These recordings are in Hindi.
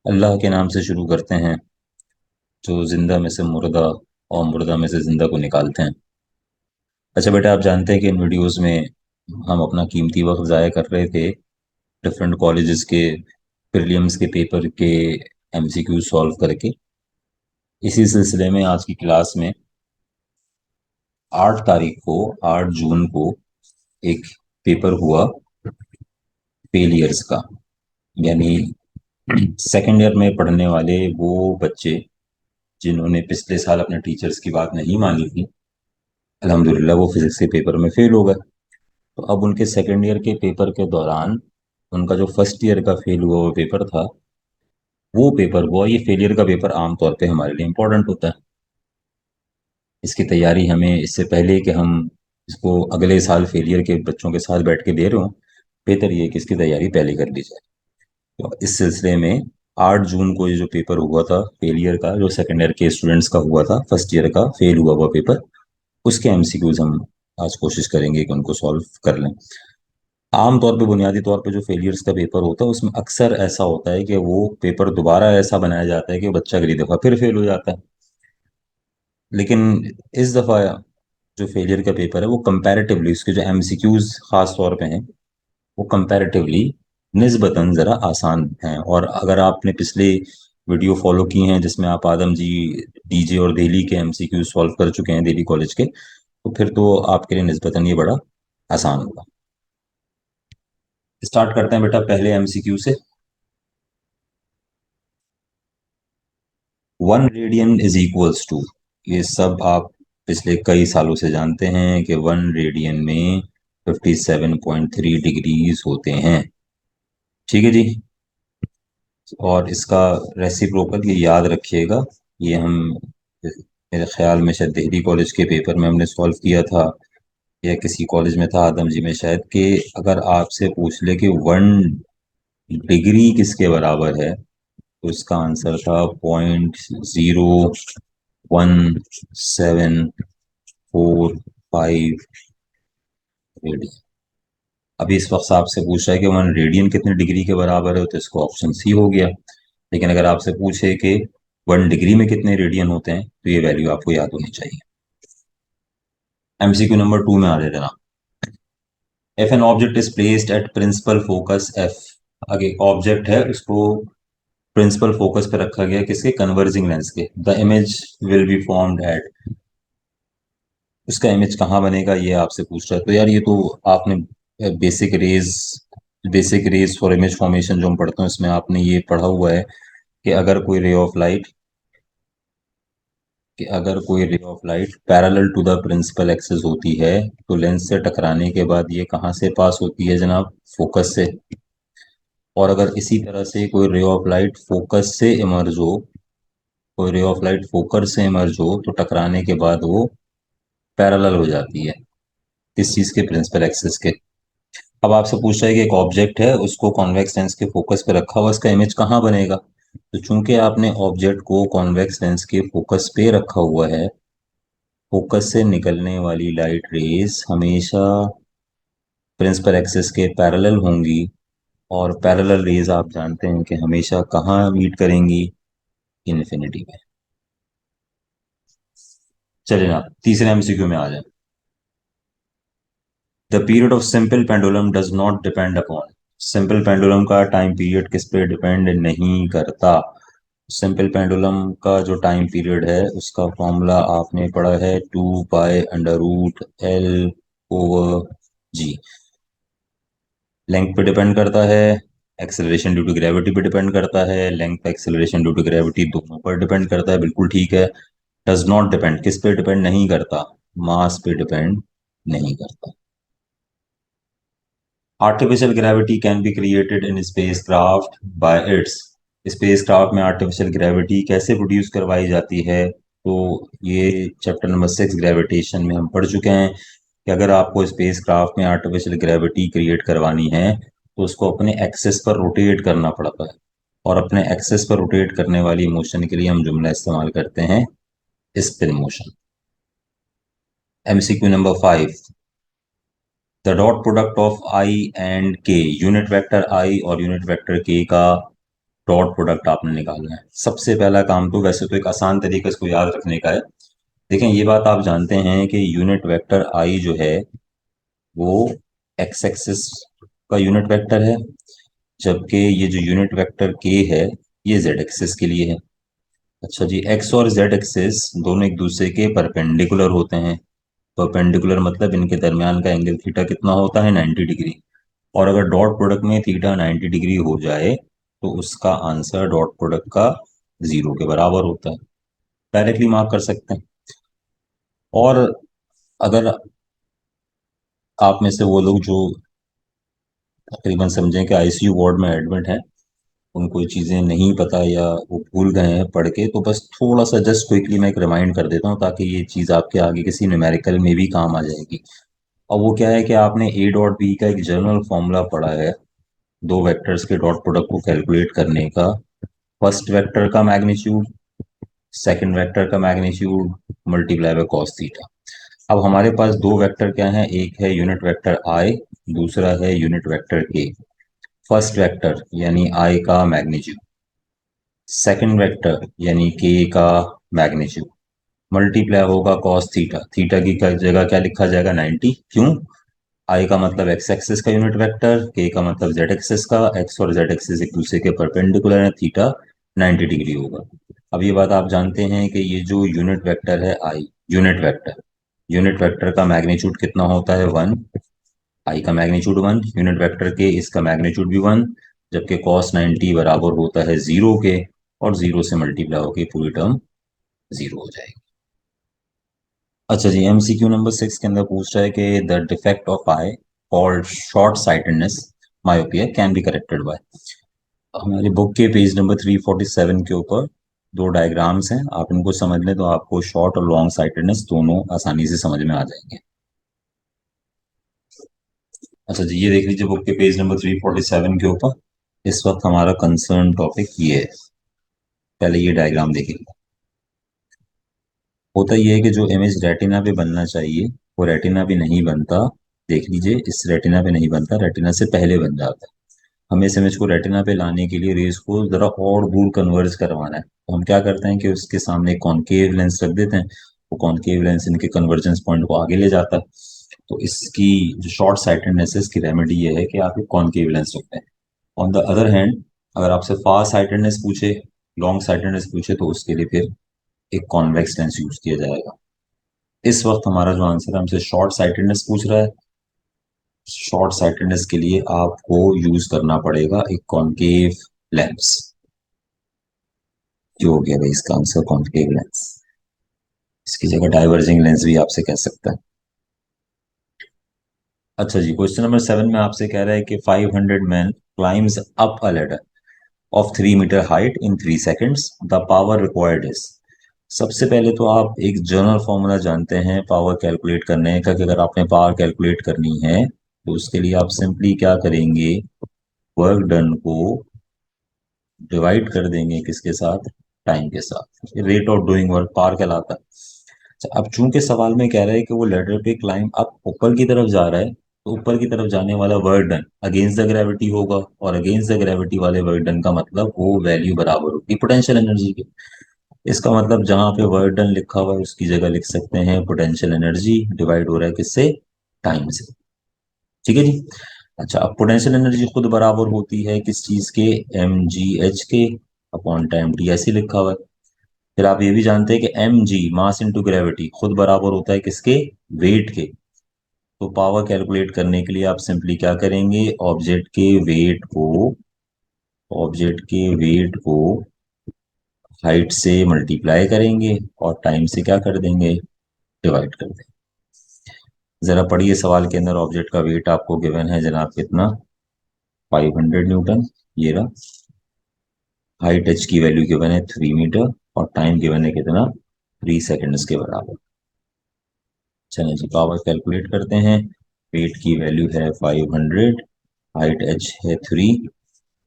अल्लाह के नाम से शुरू करते हैं जो जिंदा में से मुर्दा और मुर्दा में से जिंदा को निकालते हैं। अच्छा बेटा, आप जानते हैं कि इन वीडियोस में हम अपना कीमती वक्त ज़ाया कर रहे थे डिफरेंट कॉलेजेस के प्रीलिम्स के पेपर के एमसीक्यू सॉल्व करके। इसी सिलसिले में आज की क्लास में 8 जून को एक पेपर हुआ फेलियर्स का। यानी सेकेंड ईयर में पढ़ने वाले वो बच्चे जिन्होंने पिछले साल अपने टीचर्स की बात नहीं मानी थी, अल्हम्दुलिल्लाह वो फिजिक्स के पेपर में फेल हो गए। तो अब उनके सेकेंड ईयर के पेपर के दौरान उनका जो फर्स्ट ईयर का फेल हुआ वो पेपर था, वो पेपर हुआ। ये फेलियर का पेपर आमतौर पे हमारे लिए इम्पोर्टेंट होता है। इसकी तैयारी हमें इससे पहले कि हम इसको अगले साल फेलियर के बच्चों के साथ बैठ के दे रहे हो, बेहतर ये है कि इसकी तैयारी पहले कर ली जाए। तो इस सिलसिले में 8 जून को ये जो पेपर हुआ था फेलियर का, जो सेकेंड ईयर के स्टूडेंट्स का हुआ था, फर्स्ट ईयर का फेल हुआ हुआ पेपर, उसके एमसीक्यूज हम आज कोशिश करेंगे कि उनको सॉल्व कर लें। आमतौर पे बुनियादी तौर पे जो फेलियर्स का पेपर होता है उसमें अक्सर ऐसा होता है कि वो पेपर दोबारा ऐसा बनाया जाता है कि बच्चा अगली दफ़ा फिर फेल हो जाता है। लेकिन इस दफ़ा जो फेलियर का पेपर है वो कंपैरेटिवली, उसके जो एमसीक्यूज खास तौर पे हैं, वो कंपैरेटिवली निस्बतन ज़रा आसान हैं। और अगर आपने पिछले वीडियो फॉलो की हैं जिसमें आप आदम जी, डीजे और दिल्ली के एमसीक्यू सॉल्व कर चुके हैं, दिल्ली कॉलेज के, तो फिर तो आपके लिए निस्बतन ये बड़ा आसान होगा। स्टार्ट करते हैं बेटा पहले एमसीक्यू से। 1 रेडियन इज इक्वल्स टू, ये सब आप पिछले कई सालों से जानते हैं कि 1 रेडियन में 57.3 डिग्रीज होते हैं। ठीक है जी। और इसका रेसिप्रोकल ये याद रखिएगा। ये हम मेरे ख्याल में शायद दिल्ली कॉलेज के पेपर में हमने सॉल्व किया था, या किसी कॉलेज में था आदम जी में शायद, कि अगर आपसे पूछ ले कि 1 डिग्री किसके बराबर है, तो इसका आंसर था 0.01745 रेडियन। अभी इस वक्त आपसे पूछ रहा है कि 1 रेडियन कितने डिग्री के बराबर है, तो इसको ऑप्शन सी हो गया। लेकिन अगर आपसे पूछे कि 1 डिग्री में कितने रेडियन होते हैं, तो ये वैल्यू आपको याद होनी चाहिए। एमसीक्यू नंबर 2 में आ जाए जनाब। If an object is placed at principal focus F, आगे ऑब्जेक्ट है उसको प्रिंसिपल फोकस पे रखा गया, किसके? कन्वर्जिंग लेंस के। The image will be formed at, उसका इमेज कहाँ बनेगा ये आपसे पूछ रहा है। तो यार ये तो आपने basic rays for image formation जो हम पढ़ते हैं उसमें आपने ये पढ़ा हुआ है कि अगर कोई ray of light parallel to the principal axis होती है, तो लेंस से टकराने के बाद ये कहाँ से पास होती है जनाब? फोकस से। और अगर इसी तरह से कोई रे ऑफ लाइट फोकस से इमर्ज हो, कोई रे ऑफ लाइट फोकस से इमर्ज हो, तो टकराने के बाद वो पैरेलल हो जाती है किस चीज़ के? प्रिंसिपल एक्सिस के। अब आपसे पूछ रहा है कि एक ऑब्जेक्ट है उसको कॉन्वेक्स लेंस के फोकस पे रखा हुआ, इसका इमेज कहाँ बनेगा? तो चूंकि आपने ऑब्जेक्ट को कॉन्वेक्स लेंस के फोकस पे रखा हुआ है, फोकस से निकलने वाली लाइट रेज हमेशा प्रिंसिपल एक्सिस के पैरेलल होंगी। और पैरेलल रेज आप जानते हैं कि हमेशा कहाँ मीट करेंगी? इन्फिनिटी में। चलिए ना तीसरे एमसीक्यू में आ जाए। The period of simple pendulum does not depend upon, simple pendulum का टाइम पीरियड किस पे डिपेंड नहीं करता? सिंपल पेंडुलम का जो टाइम पीरियड है उसका फॉर्मूला आपने पढ़ा है, 2 pi under root L over G. Length पे डिपेंड करता है, एक्सेलरेशन ड्यू टू ग्रेविटी पे डिपेंड करता है, length acceleration due to gravity दोनों पर डिपेंड करता है, बिल्कुल ठीक है। डज नॉट डिपेंड, किस पे डिपेंड नहीं करता? मास पे डिपेंड नहीं करता। Artificial gravity can be created in space craft bye it's, space craft में आर्टिफिशियल ग्रेविटी कैसे प्रोड्यूस करवाई जाती है? तो ये चैप्टर नंबर 6 ग्रेविटेशन में हम पढ़ चुके हैं कि अगर आपको स्पेस क्राफ्ट में आर्टिफिशियल ग्रेविटी क्रिएट करवानी है तो उसको अपने एक्सेस पर रोटेट करना पड़ता है। और अपने एक्सेस पर रोटेट करने वाली मोशन के लिए हम जुमला इस्तेमाल करते हैं spin motion. MCQ number 5। The dot product of I and के, यूनिट वेक्टर आई और यूनिट वेक्टर के का डॉट प्रोडक्ट आपने निकालना है। सबसे पहला काम तो वैसे तो एक आसान तरीके इसको याद रखने का है। देखें, ये बात आप जानते हैं कि यूनिट वेक्टर आई जो है वो एक्स एक्सिस का यूनिट वेक्टर है, जबकि ये जो यूनिट वेक्टर के है ये जेड एक्सिस के लिए है। अच्छा जी, एक्स और जेड एक्सिस दोनों एक दूसरे के परपेंडिकुलर होते हैं। परपेंडिकुलर मतलब इनके दरमियान का एंगल थीटा कितना होता है, 90 डिग्री। और अगर डॉट प्रोडक्ट में थीटा 90 डिग्री हो जाए तो उसका आंसर डॉट प्रोडक्ट का जीरो के बराबर होता है। डायरेक्टली मार्क कर सकते हैं। और अगर आप में से वो लोग जो तकरीबन समझें कि आईसीयू वार्ड में एडमिट हैं, उनको ये चीज़ें नहीं पता या वो भूल गए हैं पढ़ के, तो बस थोड़ा सा जस्ट क्विकली मैं एक रिमाइंड कर देता हूँ ताकि ये चीज़ आपके आगे किसी न्यूमेरिकल में भी काम आ जाएगी। और वो क्या है कि आपने ए डॉट बी का एक जनरल फॉर्मूला पढ़ा है दो वेक्टर्स के डॉट प्रोडक्ट को कैलकुलेट करने का। फर्स्ट वेक्टर का मैग्नीट्यूड, सेकंड वेक्टर का magnitude multiply by cos theta. अब हमारे पास दो वेक्टर क्या हैं, एक है यूनिट वेक्टर आई, दूसरा है यूनिट वेक्टर के। फर्स्ट वेक्टर यानी आई का मैग्नीट्यूड, सेकंड वेक्टर यानी के का मैग्नीट्यूड मल्टीप्लाई होगा कॉस थीटा। थीटा की जगह क्या लिखा जाएगा, 90। क्यों? आई का मतलब एक्स एक्सिस का यूनिट वेक्टर, के का मतलब जेड एक्सिस का। एक्स और जेड एक्सिस एक दूसरे के परपेंडिकुलर है, थीटा 90 डिग्री होगा। अब ये बात आप जानते हैं कि ये जो यूनिट वेक्टर है आई, यूनिट वेक्टर का मैग्नीट्यूड कितना होता है, 1। आई का मैग्नीट्यूड 1, यूनिट वेक्टर के इसका मैग्नीट्यूड भी 1, जबकि कॉस 90 बराबर होता है जीरो के, और जीरो से मल्टीप्लाई होकर पूरी टर्म जीरो हो जाएगी। अच्छा जी, एमसीक्यू नंबर 6 के अंदर पूछ रहा है कि the defect of I called short sightedness myopia can be corrected bye. हमारी बुक के पेज नंबर 347 के ऊपर दो डायग्राम्स हैं, आप इनको समझ लें तो आपको शॉर्ट और लॉन्ग साइटेडनेस दोनों आसानी से समझ में आ जाएंगे। अच्छा जी, ये देख लीजिए बुक के पेज नंबर 347 के ऊपर। इस वक्त हमारा कंसर्न टॉपिक ये है। पहले ये डायग्राम देखिए। होता ये है कि जो इमेज रेटिना पे बनना चाहिए वो रेटिना पे नहीं बनता। देख लीजिए, इस रेटिना पे नहीं बनता, रेटिना से पहले बन जाता है। हमें इस इमेज को रेटिना पे लाने के लिए रेस को जरा और दूर कन्वर्ज करवाना है, तो हम क्या करते हैं कि उसके सामने कॉनकेव लेंस रख देते हैं। वो कॉनकेव लेंस इनके कन्वर्जेंस पॉइंट को आगे ले जाता है। तो इसकी जो शॉर्ट साइटेडनेस है, इसकी रेमेडी ये है कि आप एक कॉनकेव लेंस रखते हैं। ऑन द अदर हैंड, अगर आपसे फार साइटेडनेस पूछे, लॉन्ग साइटेडनेस पूछे, तो उसके लिए फिर एक कॉन्वेक्स लेंस यूज किया जाएगा। इस वक्त हमारा जो आंसर है, हमसे शॉर्ट साइटेडनेस पूछ रहा है। शॉर्ट साइटेडनेस के लिए आपको यूज करना पड़ेगा एक कॉनकेव लेंस, जो हो गया भाई इसका आंसर कॉनकेव लेंस। इसकी जगह डाइवर्जिंग लेंस भी आपसे कह सकता है। अच्छा जी, क्वेश्चन नंबर 7 में आपसे कह रहा है कि 500 man climbs up a ladder of 3 metre height in 3 seconds, the power required is. सबसे पहले तो आप एक जनरल फॉर्मूला जानते हैं पावर कैलकुलेट करने का, कि अगर आपने पावर कैलकुलेट करनी है तो उसके लिए आप सिंपली क्या करेंगे, वर्क डन को डिवाइड कर देंगे किसके साथ, टाइम के साथ। Rate of doing work power कहलाता है। अच्छा, अब चूंकि सवाल में कह रहा है कि वो लेडर पे क्लाइंब अप ऊपर की तरफ जा रहा है, तो ऊपर की तरफ जाने वाला work done against the gravity होगा, और अगेंस्ट द ग्रेविटी वाले वर्क डन का मतलब वो वैल्यू बराबर होगी पोटेंशियल एनर्जी के। इसका मतलब जहां पे वर्क डन लिखा हुआ है उसकी जगह लिख सकते हैं पोटेंशियल एनर्जी डिवाइड हो रहा है किससे, टाइम से। ठीक है जी। अच्छा, अब पोटेंशियल एनर्जी खुद बराबर होती है किस चीज के, mgh के अपॉन टाइम टी, ऐसे लिखा हुआ है। फिर आप ये भी जानते हैं कि mg मास इनटू ग्रेविटी खुद बराबर होता है किसके, वेट के। तो पावर कैलकुलेट करने के लिए आप सिंपली क्या करेंगे, ऑब्जेक्ट के वेट को हाइट से मल्टीप्लाई करेंगे और टाइम से क्या कर देंगे, डिवाइड कर देंगे। जरा पढ़िए सवाल के अंदर, ऑब्जेक्ट का वेट आपको गिवन है जनाब कितना, 500 न्यूटन, ये रहा। हाइट एच की वैल्यू गिवन है 3 मीटर, और टाइम गिवन है कितना, 3 सेकेंड्स के बराबर। चलिए जी, पावर कैलकुलेट करते हैं। वेट की वैल्यू है 500, हाइट एच है 3,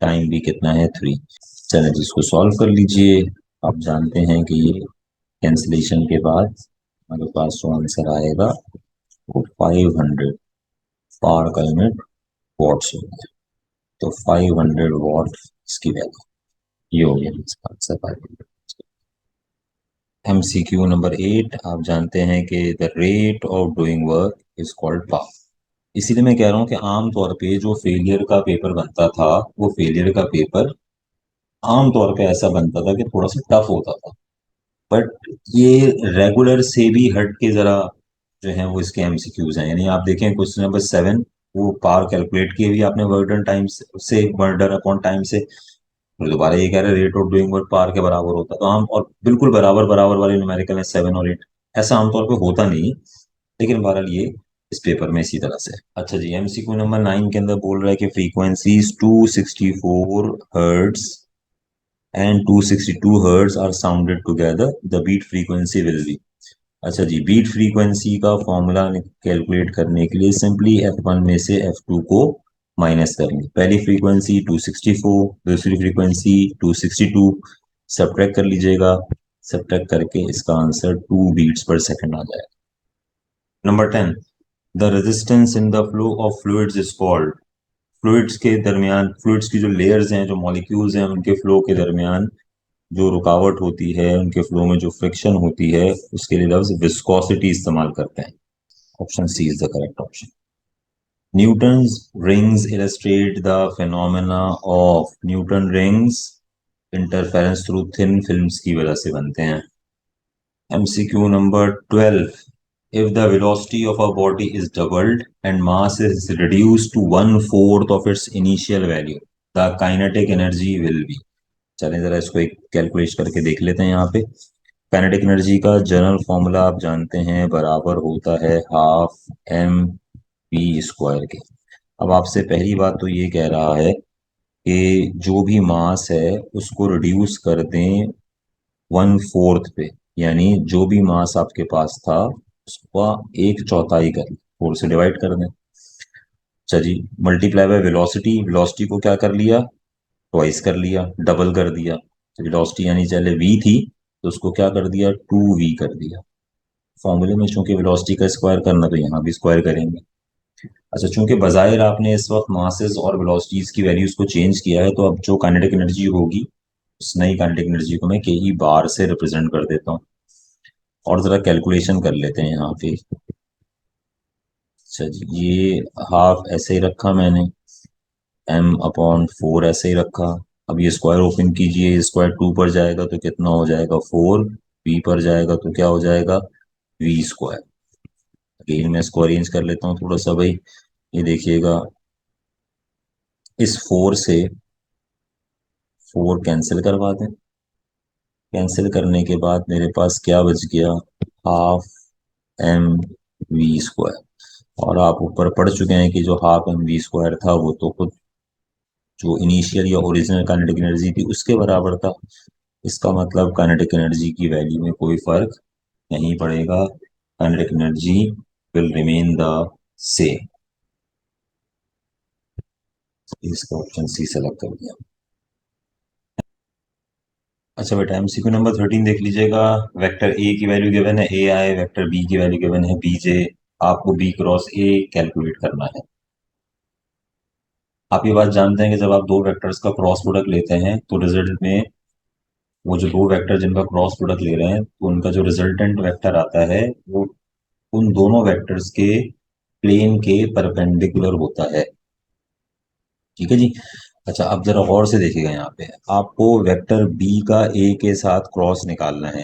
टाइम भी कितना है 3। चलिए जी, इसको सॉल्व कर लीजिए। आप जानते हैं कि ये कैंसिलेशन के बाद हमारे पास जो आंसर आएगा वो 500 पावर का यूनिट वॉट्स होगा। तो 500 वॉट इसकी वैल्यू। ये हो गया इसका आंसर। MCQ नंबर 8, आप जानते हैं कि the rate of doing work is called pass. इसीलिए मैं कह रहा हूँ कि आमतौर पे जो फेलियर का पेपर बनता था, वो फेलियर का पेपर आमतौर पे ऐसा बनता था कि थोड़ा सा टफ होता था। बट ये रेगुलर से भी हट के जरा जो है वो इसके MCQs हैं। यानी आप देखें क्वेश्चन नंबर 7, वो पार कैलकुलेट किए भी आपने वर्क डन टाइम से वर्क अपॉन टाइम से। फिर दोबारा ये कह रहे हैं रेट ऑफ डूइंग वर्क पार के बराबर होता है, तो आम और बिल्कुल बराबर बराबर वाले न्यूमेरिकल है 7 और 8। ऐसा आमतौर पे होता नहीं, लेकिन बहरहाल ये इस पेपर में इसी तरह से है। अच्छा जी, MCQ नंबर 9 के अंदर बोल रहा है कि frequencies 264 hertz and 262 hertz are sounded together, the beat frequency will be. अच्छा जी, बीट फ्रीक्वेंसी का फॉर्मूला कैलकुलेट करने के लिए सिंपली F1 में से F2 को माइनस करेंगे। पहली फ्रीक्वेंसी 264, दूसरी फ्रीक्वेंसी 262, सब्ट्रैक्ट कर लीजिएगा। सब्ट्रैक्ट करके इसका आंसर 2 बीट्स पर सेकंड आ जाएगा। Number 10, the resistance in the flow of fluids is called. Fluids के दरमियान, फ्लूइड्स की जो लेयर्स हैं, जो मॉलिक्यूल्स हैं, उनके फ्लो के दरमियान जो रुकावट होती है, उनके फ्लो में जो फ्रिक्शन होती है, उसके लिए लफ्ज विस्कोसिटी इस्तेमाल करते हैं। Option C is the correct option. Newton's rings illustrate the phenomena of Newton rings interference through thin films की वजह से बनते हैं। MCQ number 12, if the velocity of a body is doubled and mass is reduced to 1/4 of its initial value, the kinetic energy will be। चलें जरा इसको एक कैलकुलेट करके देख लेते हैं। यहाँ पे काइनेटिक एनर्जी का जनरल फॉर्मूला आप जानते हैं, बराबर होता है ½ mv² के। अब आपसे पहली बात तो ये कह रहा है कि जो भी मास है उसको रिड्यूस कर दें 1/4 पे, यानी जो भी मास आपके पास था उसका 1/4 कर, 4 से डिवाइड कर दें। चलिए, मल्टीप्लाई बाय वेलोसिटी, वेलोसिटी को क्या कर लिया, ट्वाइस कर लिया, डबल कर दिया। तो वेलोसिटी यानी चले v थी, तो उसको क्या कर दिया, 2v कर दिया। फॉर्मूले में चूंकि वेलोसिटी का स्क्वायर करना, तो यहाँ भी स्क्वायर करेंगे। अच्छा, चूंकि बाज़ाहिर आपने इस वक्त मासेस और वेलोसिटीज की वैल्यूज को चेंज किया है, तो अब जो काइनेटिक एनर्जी होगी, उस नई काइनेटिक एनर्जी को मैं के ई बार से रिप्रेजेंट कर देता हूँ। और जरा कैलकुलेशन कर लेते हैं यहाँ पे। अच्छा जी, ये हाफ ऐसे ही रखा मैंने, m/4 ऐसे ही रखा। अब ये स्क्वायर ओपन कीजिए, स्क्वायर 2 पर जाएगा तो कितना हो जाएगा 4, v पर जाएगा तो क्या हो जाएगा v²। अगेन मैं इसको अरेंज कर लेता हूँ थोड़ा सा भाई। ये देखिएगा, इस 4 से 4 कैंसिल करवा दें। कैंसिल करने के बाद मेरे पास क्या बच गया, ½ mv²। और आप ऊपर पढ़ चुके हैं कि जो ½ mv² था वो तो खुद जो इनिशियल या ओरिजिनल काइनेटिक एनर्जी थी उसके बराबर था। इसका मतलब काइनेटिक एनर्जी की वैल्यू में कोई फर्क नहीं पड़ेगा, kinetic energy will remain the same. इसका ऑप्शन सी सेलेक्ट कर दिया। अच्छा बेटा, MCQ नंबर 13 देख लीजिएगा। वेक्टर ए की वैल्यू गिवन है AI, वेक्टर बी की वैल्यू गिवन है BJ। आपको B×A कैलकुलेट करना है। आप ये बात जानते हैं कि जब आप दो वेक्टर्स का क्रॉस प्रोडक्ट लेते हैं तो रिजल्ट में वो जो दो वेक्टर जिनका क्रॉस प्रोडक्ट ले रहे हैं, तो उनका जो रिजल्टेंट वेक्टर आता है वो उन दोनों वेक्टर्स के प्लेन के परपेंडिकुलर होता है। ठीक है जी। अच्छा, अब जरा गौर से देखिएगा, यहाँ पे आपको वेक्टर बी का ए के साथ क्रॉस निकालना है।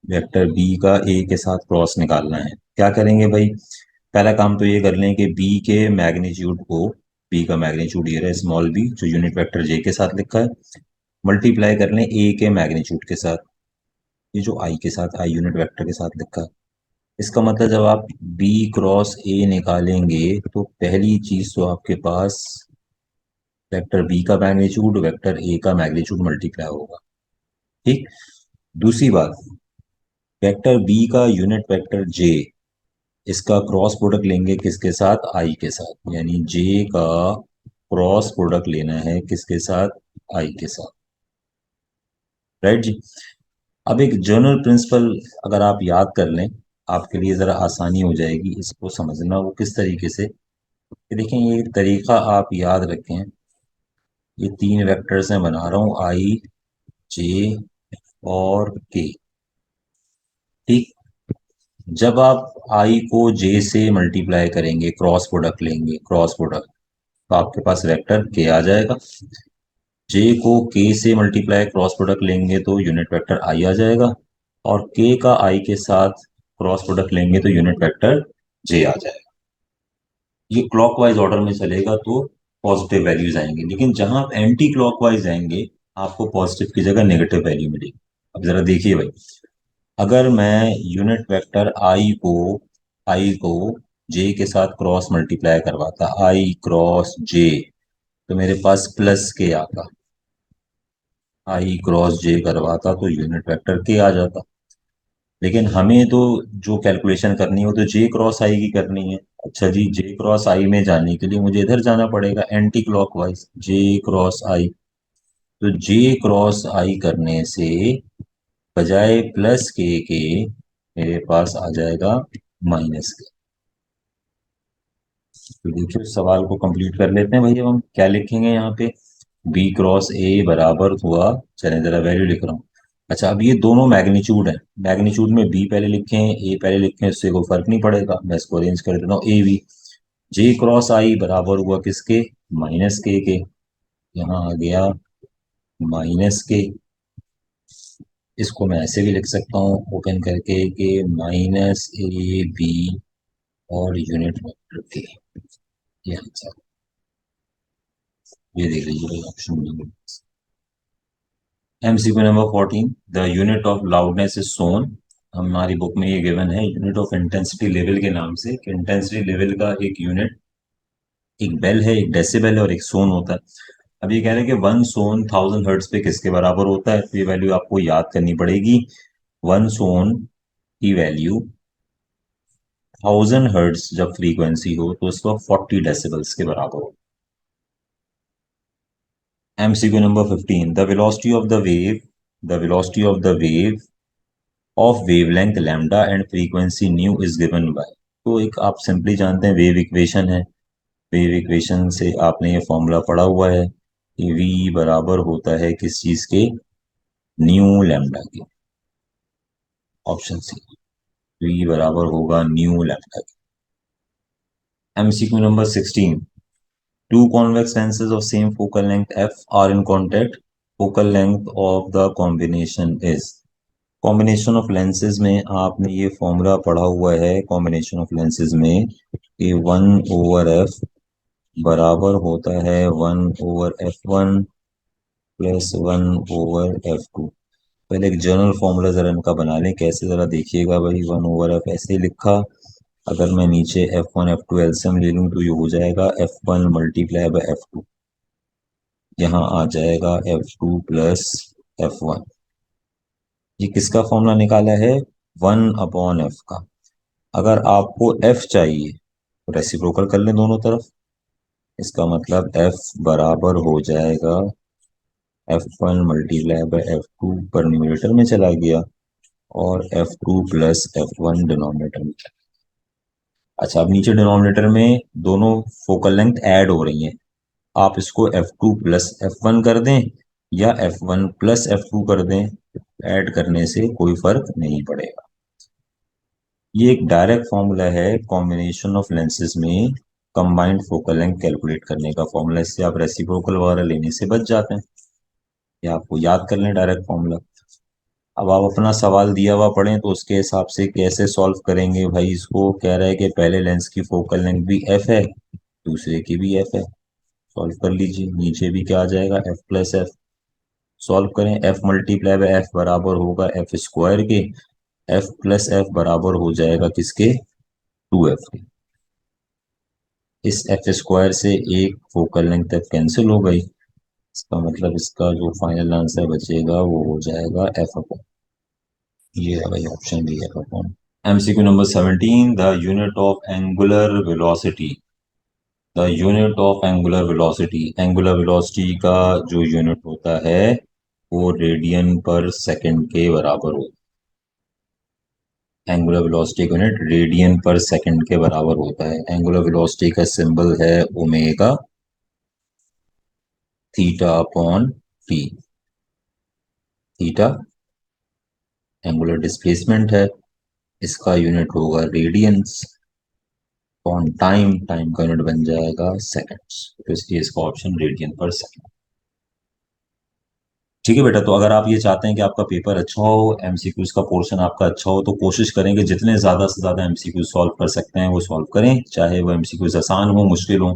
वेक्टर बी का ए के साथ क्रॉस निकालना है। क्या करेंगे भाई, पहला काम तो ये कर लें कि बी के मैग्नीट्यूड को, बी का मैग्नीट्यूड ये रहा स्मॉल बी जो यूनिट वेक्टर जे के साथ लिखा है, मल्टीप्लाई कर लें ए के मैग्नीट्यूड के साथ, ये जो आई के साथ, आई यूनिट वेक्टर के साथ लिखा है। इसका मतलब जब आप B×A निकालेंगे तो पहली चीज तो आपके पास वेक्टर बी का मैग्नीट्यूड वेक्टर ए का मैग्नीट्यूड मल्टीप्लाई होगा। ठीक। दूसरी बात, वेक्टर बी का यूनिट वेक्टर जे, इसका क्रॉस प्रोडक्ट लेंगे किसके साथ, आई के साथ, यानी जे का क्रॉस प्रोडक्ट लेना है किसके साथ, आई के साथ। राइट जी। अब एक जनरल प्रिंसिपल अगर आप याद कर लें, आपके लिए ज़रा आसानी हो जाएगी इसको समझना। वो किस तरीके से, ये देखें, ये तरीका आप याद रखें। ये तीन वेक्टर्स हैं बना रहा हूँ, आई जे और के। ठीक। जब आप आई को जे से मल्टीप्लाई करेंगे, क्रॉस प्रोडक्ट लेंगे, क्रॉस प्रोडक्ट, तो आपके पास वेक्टर के आ जाएगा। जे को के से मल्टीप्लाई क्रॉस प्रोडक्ट लेंगे तो यूनिट वेक्टर आई आ जाएगा। और के का आई के साथ क्रॉस प्रोडक्ट लेंगे तो यूनिट वेक्टर जे आ जाएगा। ये क्लॉकवाइज ऑर्डर में चलेगा तो पॉजिटिव वैल्यूज आएंगे, लेकिन जहां आप एंटी क्लॉकवाइज जाएंगे आपको पॉजिटिव की जगह नेगेटिव वैल्यू मिलेगी। अब जरा देखिए भाई, अगर मैं यूनिट वेक्टर आई को जे के साथ क्रॉस मल्टीप्लाई करवाता, आई क्रॉस जे, तो मेरे पास प्लस के आता। आई क्रॉस जे करवाता तो यूनिट वेक्टर के आ जाता। लेकिन हमें तो जो कैलकुलेशन करनी है वो तो जे क्रॉस आई की करनी है। अच्छा जी, जे क्रॉस आई में जाने के लिए मुझे इधर जाना पड़ेगा एंटी क्लॉकवाइज, जे क्रॉस आई। तो जे क्रॉस आई करने से बजाय प्लस के मेरे पास आ जाएगा माइनस के। तो देखिए उस सवाल को कंप्लीट कर लेते हैं भाई। अब हम क्या लिखेंगे यहाँ पे, बी क्रॉस ए बराबर हुआ, चलें जरा वैल्यू लिख रहा हूँ। अच्छा, अब ये दोनों मैग्नीट्यूड है, मैग्नीट्यूड में बी पहले लिखें ए पहले लिखें, इससे कोई फर्क नहीं पड़ेगा, मैं इसको अरेंज कर देता हूँ ए बी। जे क्रॉस आई बराबर हुआ किसके, माइनस के। यहाँ आ गया माइनस के। इसको मैं ऐसे भी लिख सकता हूँ ओपन करके कि माइनस ए बी और यूनिट वेक्टर के। ये आंसर, ये देख लीजिए भाई option number. MCQ number 14, the unit of loudness is sone. हमारी बुक में ये गिवन है यूनिट ऑफ इंटेंसिटी लेवल के नाम से, कि इंटेंसिटी लेवल का एक यूनिट, एक बेल है, एक डेसिबल है और एक सोन होता है। अब ये कह रहे हैं कि 1 सोन 1000 हर्ट्ज पे किसके बराबर होता है, तो ये वैल्यू आपको याद करनी पड़ेगी। 1 सोन की वैल्यू 1000 हर्ट्ज जब फ्रीक्वेंसी हो तो उसका 40 डेसिबल्स के बराबर हो। MCQ number 15, the velocity of the wave, the velocity of the wave of wavelength lambda and frequency new is given by. तो एक आप सिंपली जानते हैं वेव इक्वेशन है, वेव इक्वेशन से आपने ये फॉर्मूला पढ़ा हुआ है कि v बराबर होता है किस चीज के, न्यू लैम्डा के। ऑप्शन सी, v बराबर होगा न्यू लैम्डा के। MCQ number 16, two convex lenses of same focal length f are in contact, focal length of the combination is. Combination of lenses में आपने ये फॉर्मूला पढ़ा हुआ है, कॉम्बिनेशन ऑफ लेंसेज में कि 1/f बराबर होता है 1/f1 प्लस 1/f2। पहले एक जनरल फॉर्मूला जरा इनका बना लें, कैसे जरा देखिएगा भाई। 1/f ऐसे ही लिखा, अगर मैं नीचे f1 f2 एलसीएम ले लूँ तो ये हो जाएगा f1 मल्टीप्लाई बाय f2। यहाँ आ जाएगा f2 प्लस f1। ये किसका फॉर्मूला निकाला है, 1/f का। अगर आपको f चाहिए तो रेसिप्रोकल कर लें दोनों तरफ। इसका मतलब f बराबर हो जाएगा f1 मल्टीप्लाई बाय f2, पर न्यूमरेटर में चला गया, और f2 प्लस f1 डिनोमिनेटर में। अच्छा, अब नीचे डिनोमिनेटर में दोनों फोकल लेंथ ऐड हो रही हैं, आप इसको f2 प्लस f1 कर दें या f1 प्लस f2 कर दें, ऐड करने से कोई फर्क नहीं पड़ेगा। ये एक डायरेक्ट फॉर्मूला है कॉम्बिनेशन ऑफ लेंसेज में कंबाइंड फोकल लेंथ कैलकुलेट करने का फॉर्मूला। इससे आप रेसिप्रोकल वगैरह लेने से बच जाते हैं, या आपको याद कर लें डायरेक्ट फॉर्मूला। अब आप अपना सवाल दिया हुआ पढ़ें तो उसके हिसाब से कैसे सॉल्व करेंगे भाई। इसको कह रहा है कि पहले लेंस की फोकल लेंथ भी एफ है, दूसरे की भी एफ है, सॉल्व कर लीजिए। नीचे भी क्या आ जाएगा, एफ प्लस एफ। सॉल्व करें, एफ मल्टीप्लाई बाय एफ बराबर होगा एफ स्क्वायर के, एफ प्लस एफ बराबर हो जाएगा किसके, 2f के। इस एफ स्क्वायर से एक फोकल लेंथ तक कैंसिल हो गई, इसका मतलब इसका जो फाइनल आंसर बचेगा वो हो जाएगा एफ अपॉन, ये है भाई option B, F upon. MCQ number 17, the unit of angular velocity, the unit of angular velocity का जो यूनिट होता है वो रेडियन पर सेकंड के बराबर होता है। एंगुलर वेलोसिटी का यूनिट रेडियन पर सेकंड के बराबर होता है। एंगुलर वेलोसिटी का सिंबल है omega, theta upon T. Theta angular displacement है, इसका यूनिट होगा रेडियंस ऑन टाइम, टाइम का यूनिट बन जाएगा सेकंड्स, तो इसलिए इसका ऑप्शन रेडियन पर सेकंड। ठीक है बेटा, तो अगर आप ये चाहते हैं कि आपका पेपर अच्छा हो, एमसीक्यूज का पोर्शन आपका अच्छा हो, तो कोशिश करें कि जितने ज़्यादा से ज़्यादा एमसीक्यूज सॉल्व कर सकते हैं वो सॉल्व करें, चाहे वो एमसीक्यूज आसान हो मुश्किल हो।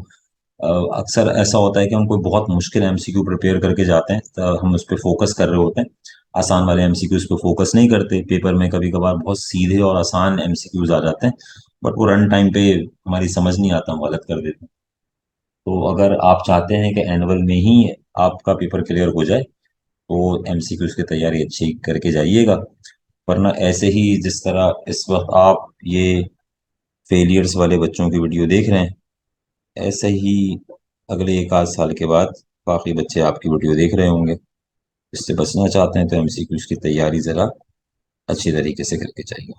अक्सर ऐसा होता है कि हम कोई बहुत मुश्किल एमसीक्यू प्रिपेयर करके जाते हैं, तो हम उस पर फोकस कर रहे होते हैं, आसान वाले एमसीक्यूज पे फोकस नहीं करते। पेपर में कभी कभार बहुत सीधे और आसान एमसीक्यूज आ जाते हैं, बट वो रन टाइम पे हमारी समझ नहीं आता, हम गलत कर देते हैं। तो अगर आप चाहते हैं कि एनुअल में ही आपका पेपर क्लियर हो जाए, तो एमसीक्यूज की तैयारी अच्छी करके जाइएगा। वरना ऐसे ही जिस तरह इस वक्त आप ये फेलियर्स वाले बच्चों की वीडियो देख रहे हैं, ऐसे ही अगले एक आध साल के बाद बाकी बच्चे आपकी वीडियो देख रहे होंगे। इससे बचना चाहते हैं तो एमसीक्यूज की तैयारी ज़रा अच्छी तरीके से करके जाइए।